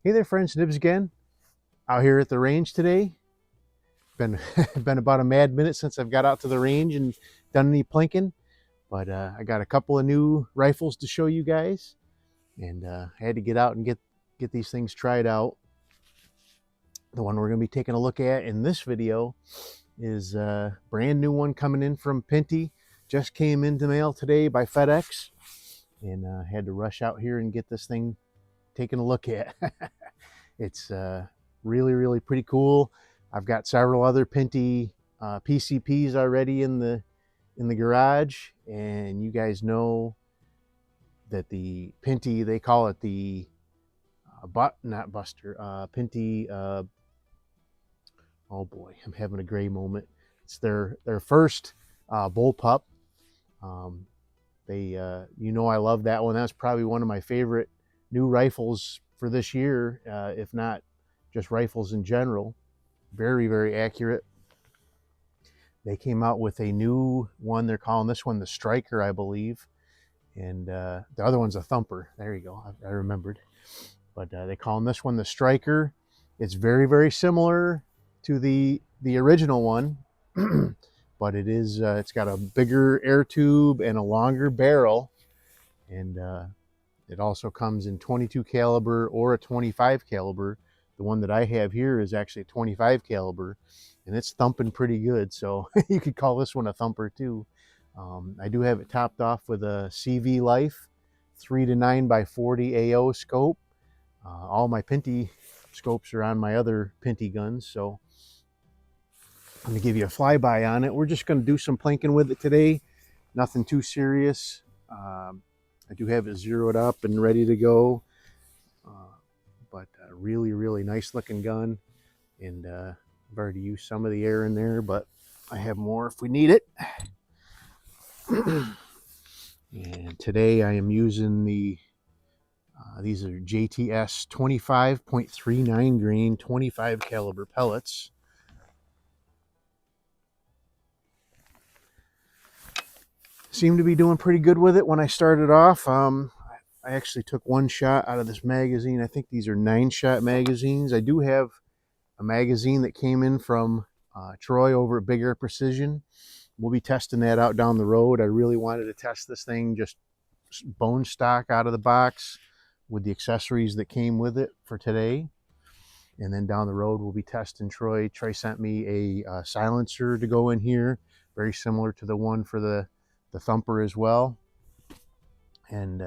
Hey there friends, Nibs again. Out here at the range today. Been been about a mad minute since I've got out to the range and done any plinking, but I got a couple of new rifles to show you guys, and I had to get out and get these things tried out. The one we're going to be taking a look at in this video is a brand new one coming in from Pinty. Just came into mail today by FedEx, and had to rush out here and get this thing taken a look at. It's really pretty cool. I've got several other Pinty PCPs already in the garage, and you guys know that the Pinty, they call it the not Buster, Pinty. Oh boy, I'm having a gray moment. It's their first bull pup. You know, I love that one. That's probably one of my favorite new rifles for this year, if not just rifles in general. Very accurate. They came out with a new one. They're calling this one the Striker, I believe, and the other one's a Thumper. There you go, I remembered. But they call this one the Striker. It's very similar to the original one, but it is it's got a bigger air tube and a longer barrel, and it also comes in 22 caliber or a 25 caliber. The one that I have here is actually a 25 caliber, and it's thumping pretty good. So you could call this one a thumper too. I do have it topped off with a CV Life 3 to 9x40 AO scope. All my Pinty scopes are on my other Pinty guns. So I'm gonna give you a flyby on it. We're just gonna do some plinking with it today. Nothing too serious. I do have it zeroed up and ready to go. But really nice looking gun, and I've already used some of the air in there, but I have more if we need it. And today I am using the these are JTS 25.39 grain 25 caliber pellets. Seemed to be doing pretty good with it when I started off. I actually took one shot out of this magazine. I think these are 9-shot magazines. I do have a magazine that came in from Troy over at Big Air Precision. We'll be testing that out down the road. I really wanted to test this thing just bone stock out of the box with the accessories that came with it for today. And then down the road, we'll be testing Troy. Troy sent me a silencer to go in here, very similar to the one for the Thumper as well. And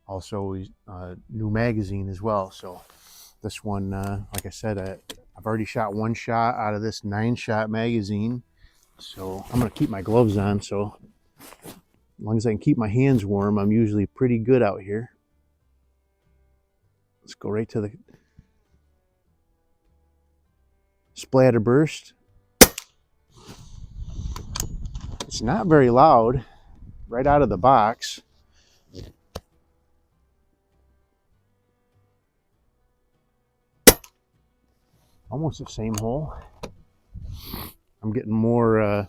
also a new magazine as well. So this one, like I said, I've already shot one shot out of this 9-shot magazine. So I'm going to keep my gloves on. So as long as I can keep my hands warm, I'm usually pretty good out here. Let's go right to the splatter burst. It's not very loud right out of the box. Almost the same hole. I'm getting more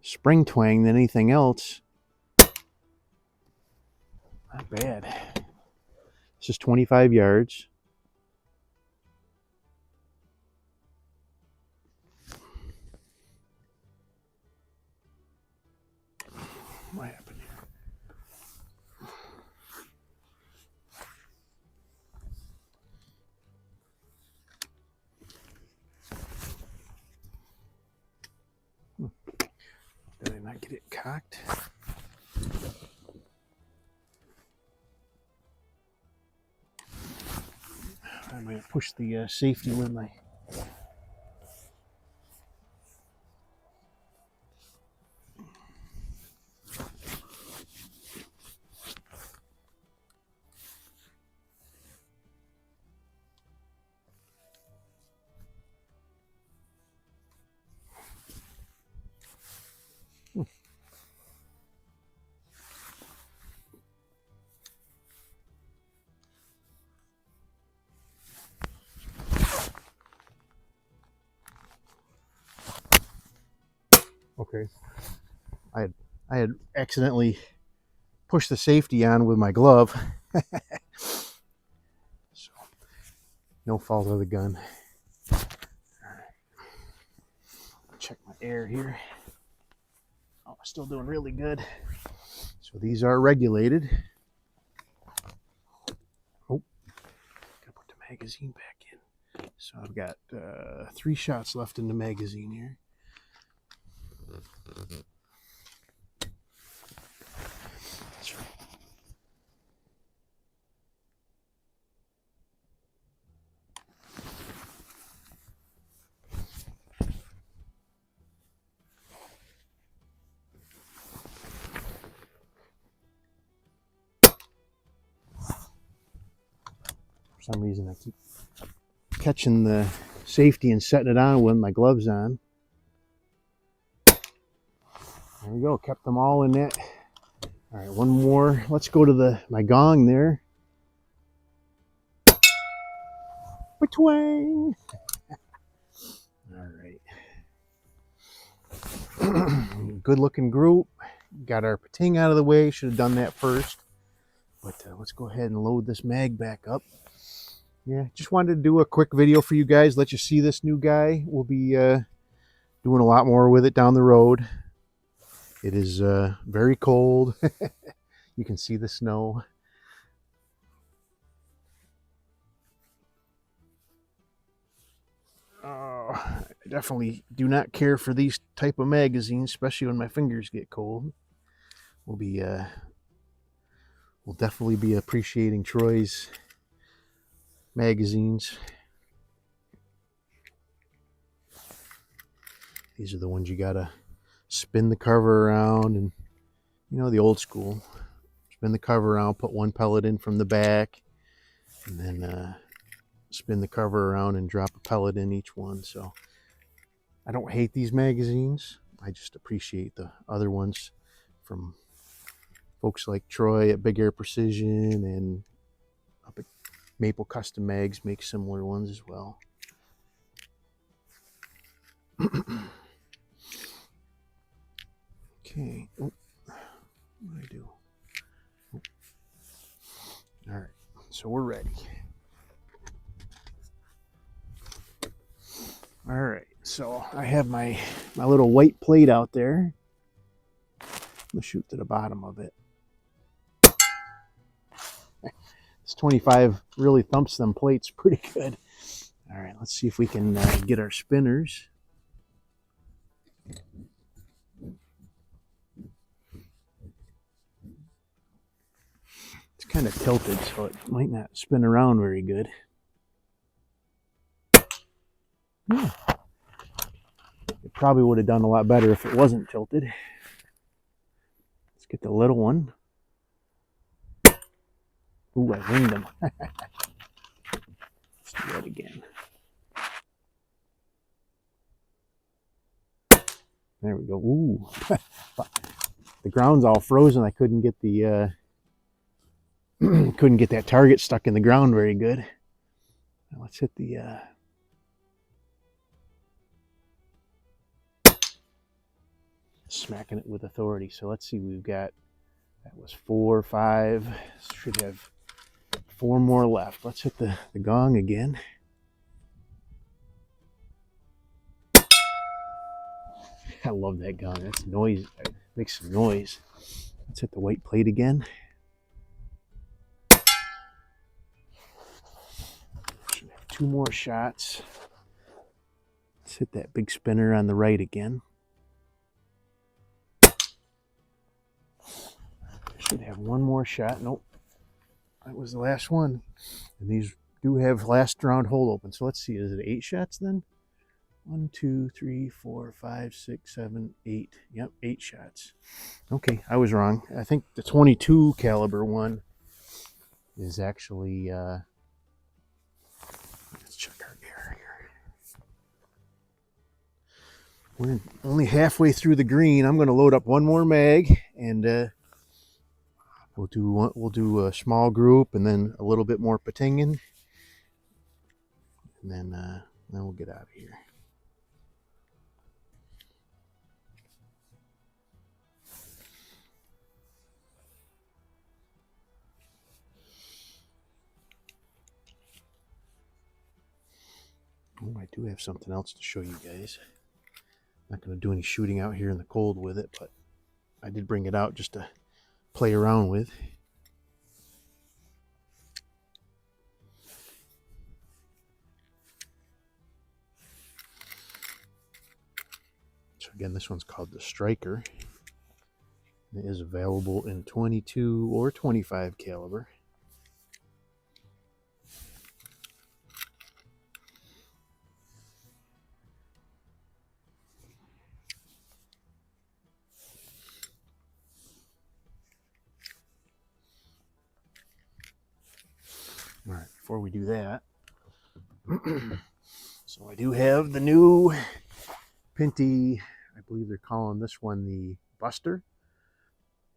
spring twang than anything else. Not bad. This is 25 yards. What happened here? Did I not get it cocked? I might push the safety with my... Okay. I had accidentally push the safety on with my glove. So, no fault of the gun. All right. Check my air here. Oh, still doing really good. So these are regulated. Oh, gotta put the magazine back in. So I've got 3 shots left in the magazine here. That's right. For some reason I keep catching the safety and setting it on with my gloves on. There we go, kept them all in that. All right, one more. Let's go to my gong there. Twang! All right. Good looking group. Got our pating out of the way. Should have done that first. But let's go ahead and load this mag back up. Yeah, just wanted to do a quick video for you guys. Let you see this new guy. We'll be doing a lot more with it down the road. It is very cold. You can see the snow. I definitely do not care for these type of magazines, especially when my fingers get cold. We'll definitely be appreciating Troy's magazines. These are the ones you gotta spin the cover around, and you know, the old school. Spin the cover around, put one pellet in from the back, and then spin the cover around and drop a pellet in each one. So I don't hate these magazines. I just appreciate the other ones from folks like Troy at Big Air Precision, and up at Maple Custom Mags make similar ones as well. Okay. Oh, what did I do? Oh. All right. So we're ready. All right. So I have my little white plate out there. I'm gonna shoot to the bottom of it. This 25 really thumps them plates pretty good. All right. Let's see if we can get our spinners. It's kind of tilted, so it might not spin around very good. Yeah. It probably would have done a lot better if it wasn't tilted. Let's get the little one. Ooh, I winged him. Let's do that again. There we go. Ooh. The ground's all frozen. I couldn't get the couldn't get that target stuck in the ground very good. Now let's hit the smacking it with authority. So let's see, we've got, that was 4, 5, should have 4 more left. Let's hit the gong again. I love that gong. That's noise. It makes some noise. Let's hit the white plate again. Should have 2 more shots. Let's hit that big spinner on the right again. Should have 1 more shot. Nope. That was the last one. And these do have last round hold open. So let's see, is it 8 shots then? 1, 2, 3, 4, 5, 6, 7, 8. Yep, 8 shots. Okay, I was wrong. I think the 22 caliber one is actually, let's check our air here. We're only halfway through the green. I'm going to load up 1 more mag, and we'll do a small group, and then a little bit more patinging, and then we'll get out of here. Oh, I do have something else to show you guys. Not going to do any shooting out here in the cold with it, but I did bring it out just to play around with. So again, this one's called the Striker. It is available in 22 or 25 caliber. All right, before we do that, so I do have the new Pinty, I believe they're calling this one the Buster.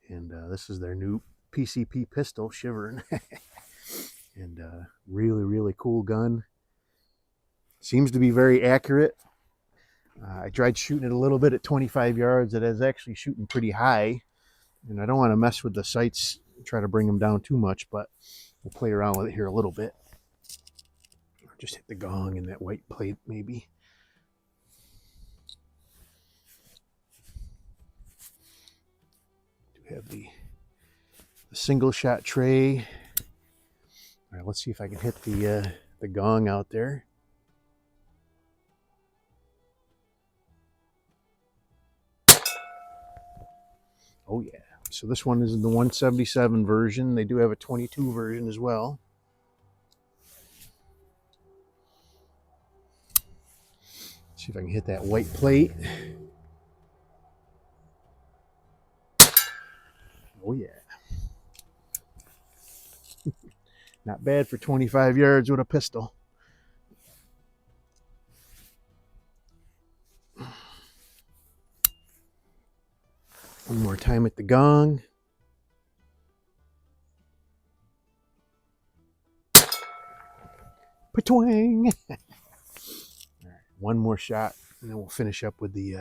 And this is their new PCP pistol, shivering. And really, really cool gun. Seems to be very accurate. I tried shooting it a little bit at 25 yards. It is actually shooting pretty high. And I don't want to mess with the sights, try to bring them down too much, but we'll play around with it here a little bit. Just hit the gong and that white plate maybe. Do have the single shot tray. All right, let's see if I can hit the gong out there. Oh yeah. So this one is the 177 version. They do have a 22 version as well. See if I can hit that white plate. Oh yeah. Not bad for 25 yards with a pistol. One more time at the gong. Patwang! All right, one more shot, and then we'll finish up with the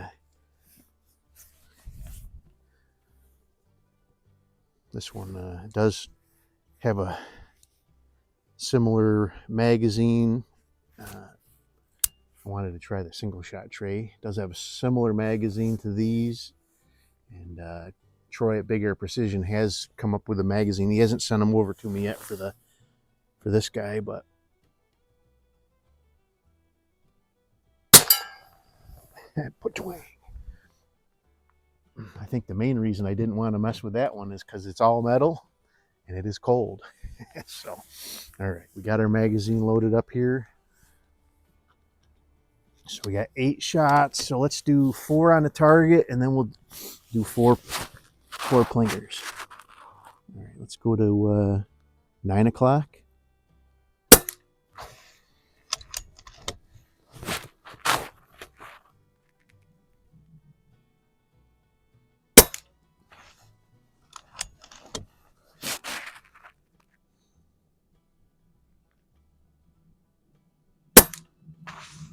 this one does have a similar magazine. I wanted to try the single shot tray. It does have a similar magazine to these. And Troy at Big Air Precision has come up with a magazine. He hasn't sent them over to me yet for this guy, but put away. I think the main reason I didn't want to mess with that one is because it's all metal and it is cold. So, all right, we got our magazine loaded up here. So we got 8 shots. So let's do 4 on the target, and then we'll do four plinkers. All right, let's go to 9 o'clock.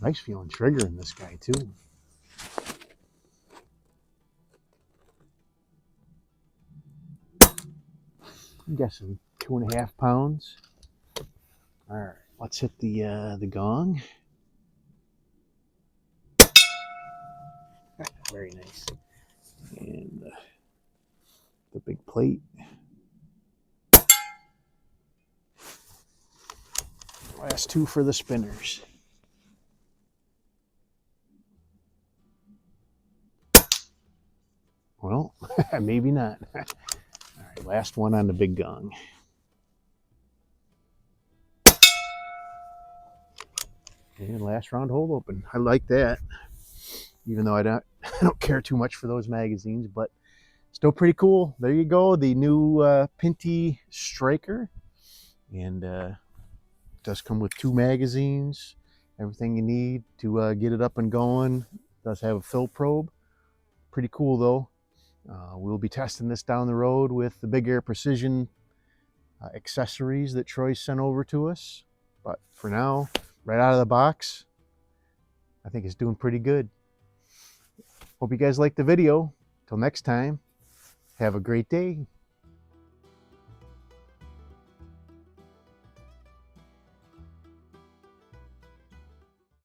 Nice feeling trigger in this guy too. I'm guessing 2.5 pounds. All right, let's hit the gong. Very nice. And the big plate. Last 2 for the spinners. Well, maybe not. All right, last one on the big gong. And last round hold open. I like that. Even though I don't care too much for those magazines, but still pretty cool. There you go, the new Pinty Striker. And it does come with 2 magazines, everything you need to get it up and going. It does have a fill probe. Pretty cool though. We'll be testing this down the road with the Big Air Precision accessories that Troy sent over to us. But for now, right out of the box, I think it's doing pretty good. Hope you guys liked the video. Till next time, have a great day.